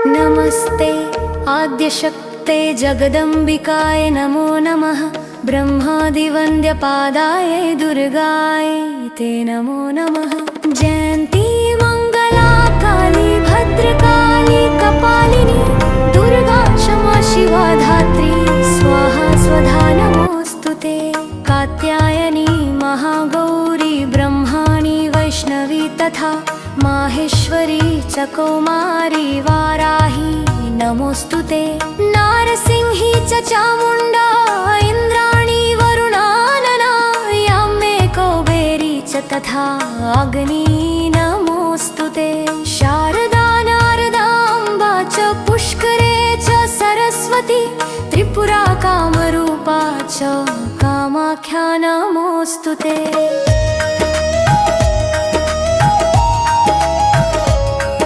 नमस्ते आद्यशक्ते जगदम्बिकाय नमो नमः। ब्रह्मादिवन्द्यपादाय दुर्गाय ते नमो नमः। जयन्ती मङ्गला काली भद्रकाली कपालिनी दुर्गा क्षमा शिवा धात्री स्वाहा स्वधा नमोऽस्तुते। कात्यायनी महागौरी ब्रह्माणी वैष्णवी तथा माहेश्वरी च कौमारी वाराही नमोऽस्तुते। नारसिंही च चामुण्डा इन्द्राणी वरुणानना याम्ये कौबेरी च तथा अग्नी नमोऽस्तुते। शारदा नारदाम्बा च पुष्करे च सरस्वती त्रिपुरा कामरूपा च कामाख्या नमोऽस्तुते।